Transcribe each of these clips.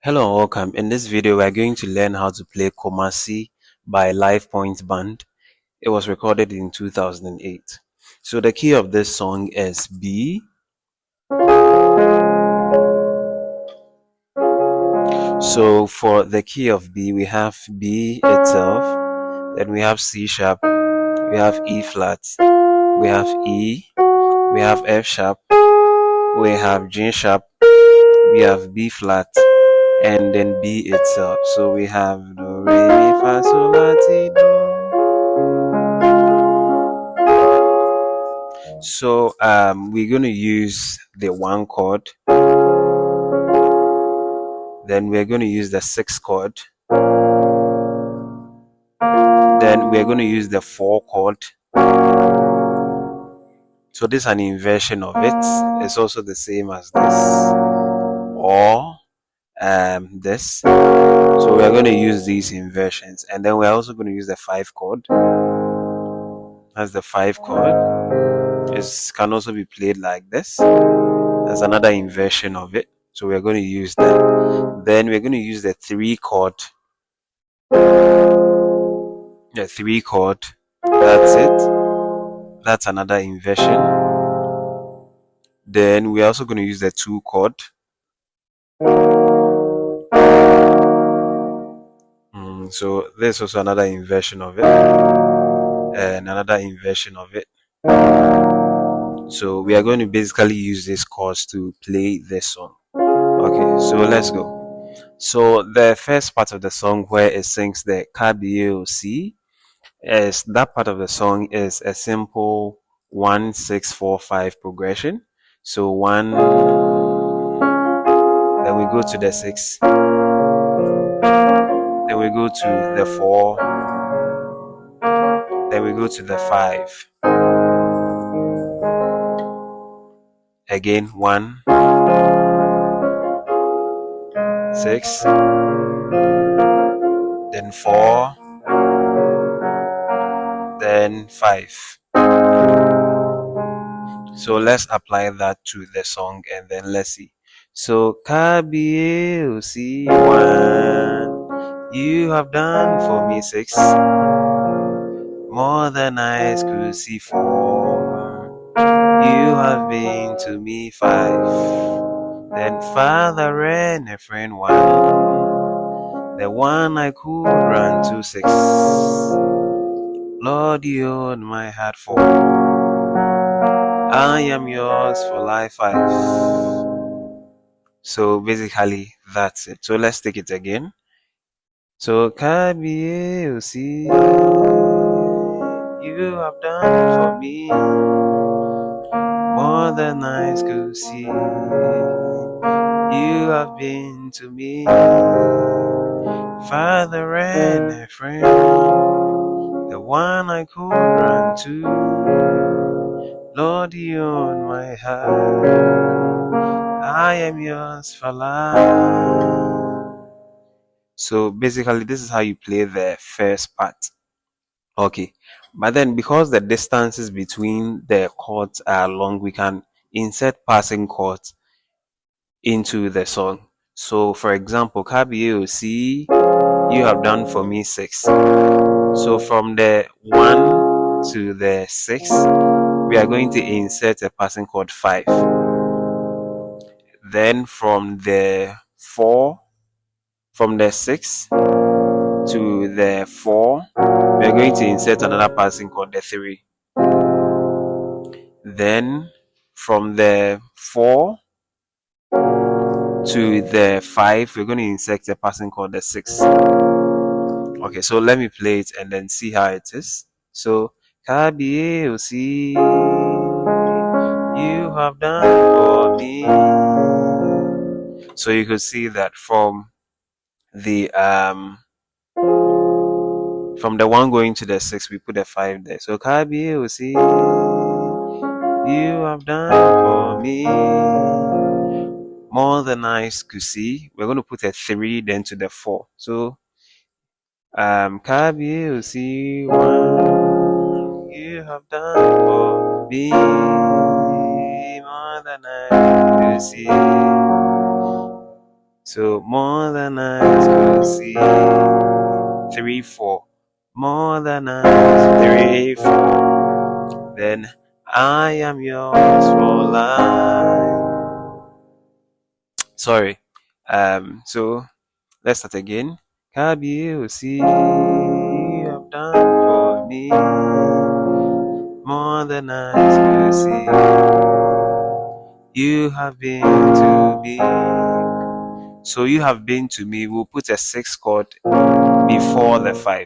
Hello and welcome. In this video, we are going to learn how to play Comasi by Lifepointe Band. It was recorded in 2008. So the key of this song is B. So for the key of B, we have B itself, then we have C sharp, we have E flat, we have E, we have F sharp, we have G sharp, we have B flat, and then B itself. So we have do, re, mi, fa, sol, la, ti, do. So we're going to use the 1 chord, then we're going to use the 6 chord, then we're going to use the 4 chord. So this is an inversion of it. It's also the same as this or this. So we're going to use these inversions, and then we're also going to use the 5 chord. That's the 5 chord. It can also be played like this. That's another inversion of it. So we're going to use that. Then we're going to use the 3 chord. The 3 chord. That's it. That's another inversion. Then we're also going to use the 2 chord. So there's also another inversion of it. And another inversion of it. So we are going to basically use this chords to play this song. Okay, so let's go. So the first part of the song where it sings the KBAOC is that part of the song is a simple 1 6 4 5 progression. So 1, then we go to the 6, then we go to the 4, then we go to the 5. Again 1 6, then 4, then 5. So let's apply that to the song and then let's see. So KBAOC 1, you have done for me 6, more than eyes could see 4, you have been to me 5, then Father and a friend 1, the one I could run to 6, Lord you own my heart 4, I am yours for life 5. So basically that's it. So let's take it again. So KBAOC, you have done for me more than eyes could see, you have been to me Father and a friend, the one I could run to, Lord you own my heart, I am yours for life. So basically this is how you play the first part. Okay, but then because the distances between the chords are long, we can insert passing chords into the song. So for example, KBAOC, you have done for me 6. So from the 1 to the 6, we are going to insert a passing chord 5. Then from the 6 to the 4, we are going to insert another passing chord, the 3. Then from the 4 to the 5, we're going to insert a passing chord, the 6. Okay, so let me play it and then see how it is. So KBAOC, you have done for me. So you could see that from the 1 going to the 6, we put a 5 there. So KBAOC, you have done for me more than eyes could see. We're going to put a 3 then to the 4. So KBAOC 1, you have done for me more than I could see. So more than eyes could see. 3, 4. More than eyes. 3, 4. Then I am yours for life. Sorry. So let's start again. Kabiyesi, you have done for me more than eyes could see. You have been to me. So you have been to me. We'll put a 6 chord before the 5.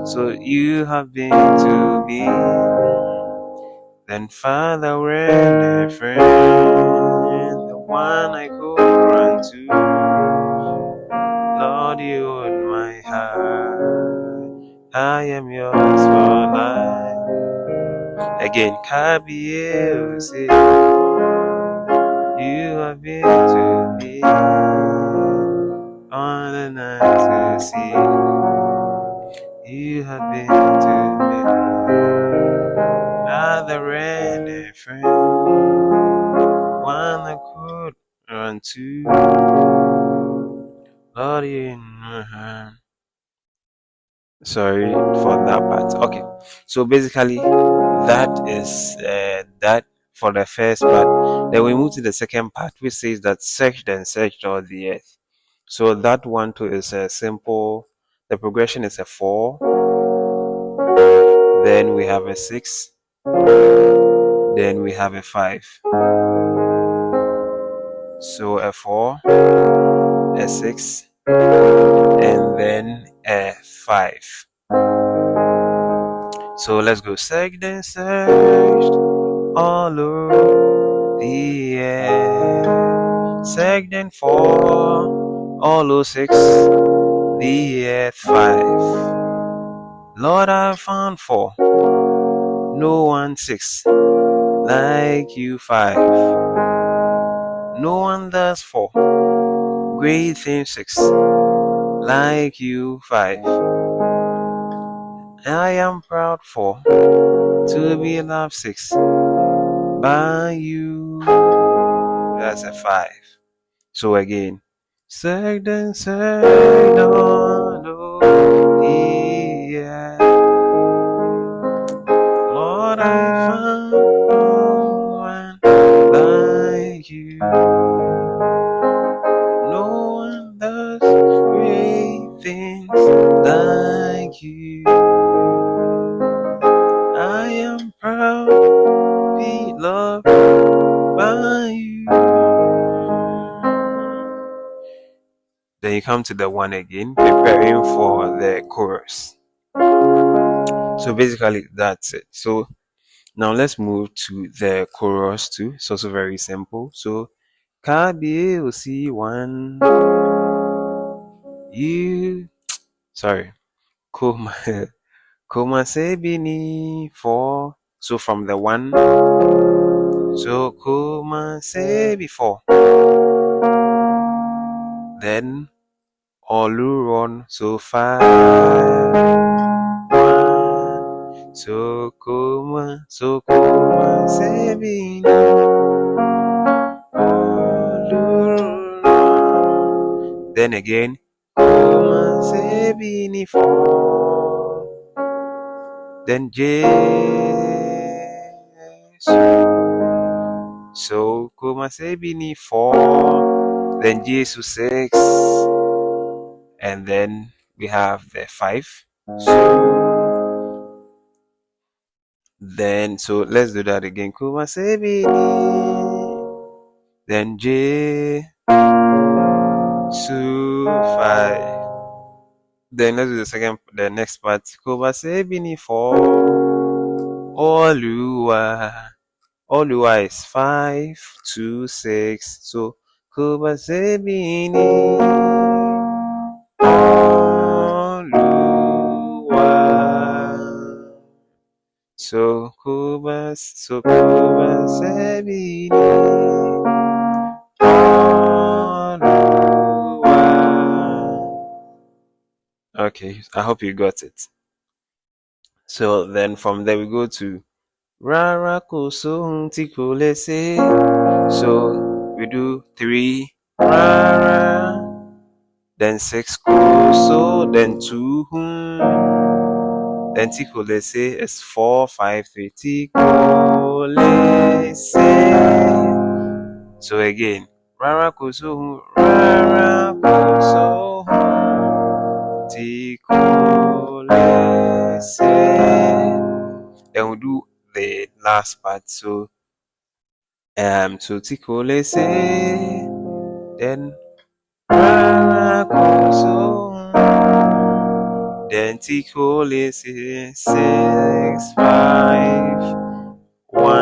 So you have been to me. Then Father, when a friend, the one I could run to. Lord, you own my heart. I am yours for life. Again, Kabiyesi, you have been to me on the night to see. You have been to me, another and a friend, one I could run to. Lord, you in my hand. Sorry for that part. Okay, so basically that is that for the first part. Then we move to the second part, which says that searched and searched all the earth. So that one too is a simple. The progression is a 4. Then we have a 6. Then we have a 5. So a 4, a 6, and then a 5. So let's go. Searched and searched all over the earth. Searched and for all over 6, the earth 5. Lord, I found 4, no one 6, like you 5. No one does 4, great things 6, like you 5. I am proud 4, to be loved 6, by you. That's a 5. So again, searched and searched all over the earth. Lord, I found no one like you. No one does great things like you. I am proud to be loved by you. Then you come to the one again, preparing for the chorus. So basically that's it. So now let's move to the chorus too. It's also very simple. So Kabiyesi 1, you sorry, Kuma Sebini 4. So from the 1, so Kuma Sebi 4. Then Oluron, so 5, 1. So Kuma Sebini Oluron. Then again Kuma Sebini 4. Then Jesus. So Kuma Sebini 4. Then Jesus 6. And then we have the 5. So let's do that again. Kuma Sebini. Then J. So 5. Then let's do the next part. Kuma Sebini 4. Oluwa is 5, 2, 6. So Kuma Sebini Oluwa. So Kuma Sebini Oluwa. Okay, I hope you got it. So then from there we go to Rara kò sóhun tí kò lè ṣe. So we do 3 rara. then 6 koso, then 2 then tikolese is 4 5 3 tikolese. So again, rara koso, rara koso, tikolese. Then we'll do the last part. So tikolese, then rara koso, then tikolese, 6 5 1.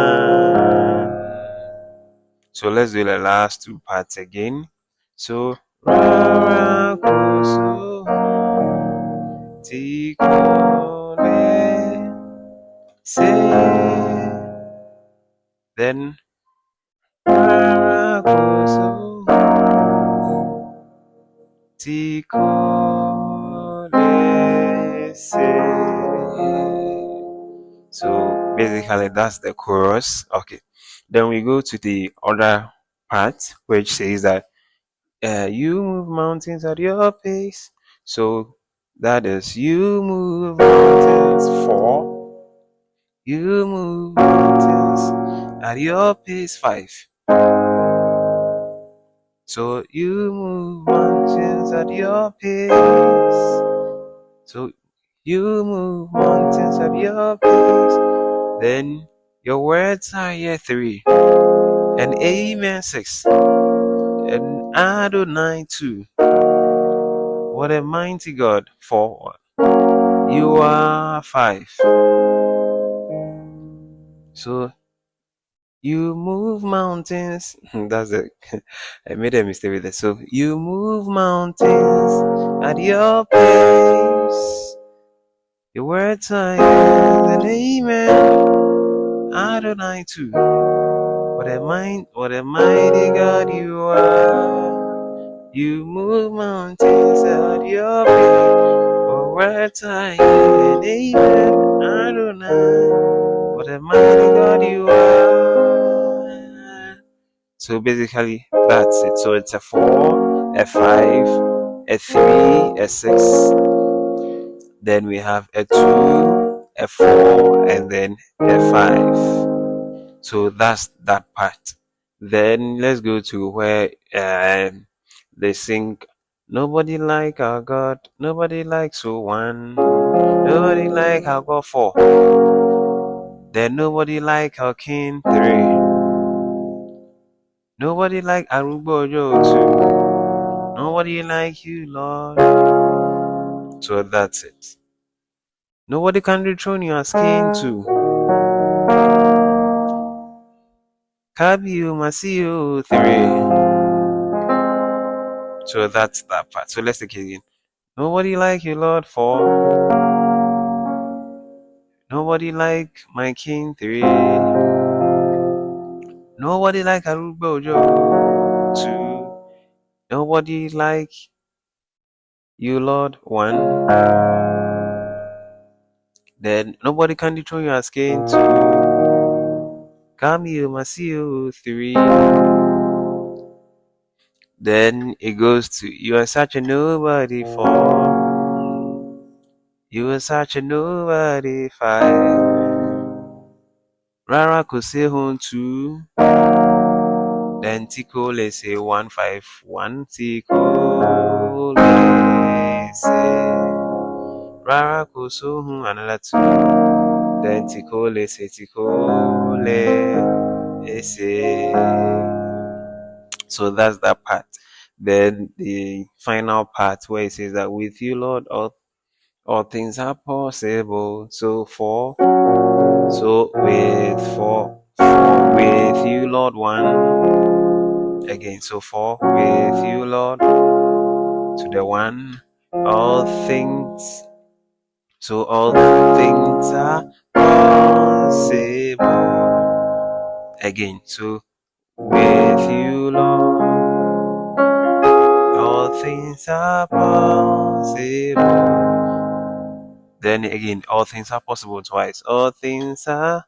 So let's do the last two parts again. So rara koso, tikolese, then rara koso, tikolese. So basically that's the chorus. Okay. Then we go to the other part, which says that you move mountains at your pace. So that is you move mountains 4. You move mountains at your pace 5. So you move mountains at your pace. So you move mountains at your pace. Then your words are here 3. And Amen 6. And Adonai 2. What a mighty God 4. You are 5. So you move mountains. That's it. I made a mistake with it. So you move mountains at your pace. Your words are yes and amen. Adonai too. What a mighty God you are. You move mountains at your pace. Your words are yes and amen. Adonai. What a mighty God you are. So basically, that's it. So it's a 4, a 5, a 3, a 6. Then we have a 2, a 4, and then a 5. So that's that part. Then let's go to where they sing, nobody like our God, nobody like so 1, nobody like our God 4. Then nobody like our King 3. Nobody like Arugbojo 2. Nobody like you, Lord. So that's it. Nobody can dethrone your skin 2. Kabiu Masiu 3. So that's that part. So let's take it again. Nobody like you, Lord 4. Nobody like my King 3. Nobody like Arugbojo 2. Nobody like you, Lord 1. Then nobody can dethrone your skin 2. Kabiu Masiu 3. Then it goes to you are such a nobody 4. You are such a nobody 5. Rara Kosehun 2. Then Tico let's say 1 5 1. Tico let's say Rara Kosohun another 2. Then Tico let's say Tico let's say. So that's that part. Then the final part where it says that with you, Lord, all things are possible. So with 4 with you, Lord 1 again. So 4 with you, Lord to the 1. All things. So all things are possible again. So with you, Lord. All things are possible. Then again, all things are possible twice. All things are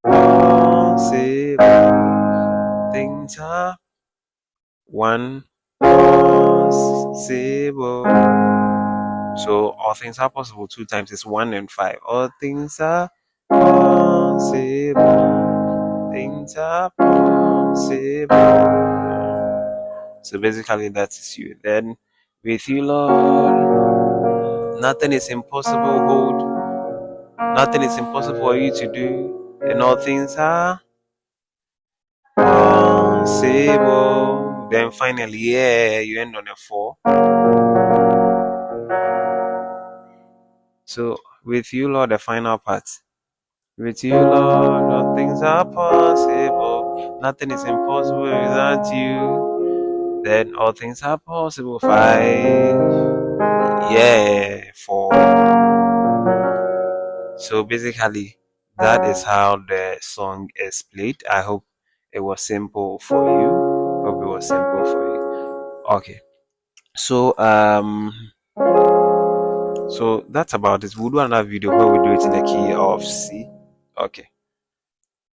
possible. Things are 1. possible. So all things are possible 2 times is 1 and 5. All things are possible. Things are possible. So basically that is you. Then with you, Lord, nothing is impossible. Hold. Nothing is impossible for you to do. And all things are possible. Then finally, yeah, you end on a 4. So with you, Lord, the final part. With you, Lord, all things are possible. Nothing is impossible without you. Then all things are possible. 5. Yeah, 4. So basically, that is how the song is played. I hope it was simple for you. Hope it was simple for you. Okay. So so that's about it. We'll do another video where we do it in the key of C. Okay.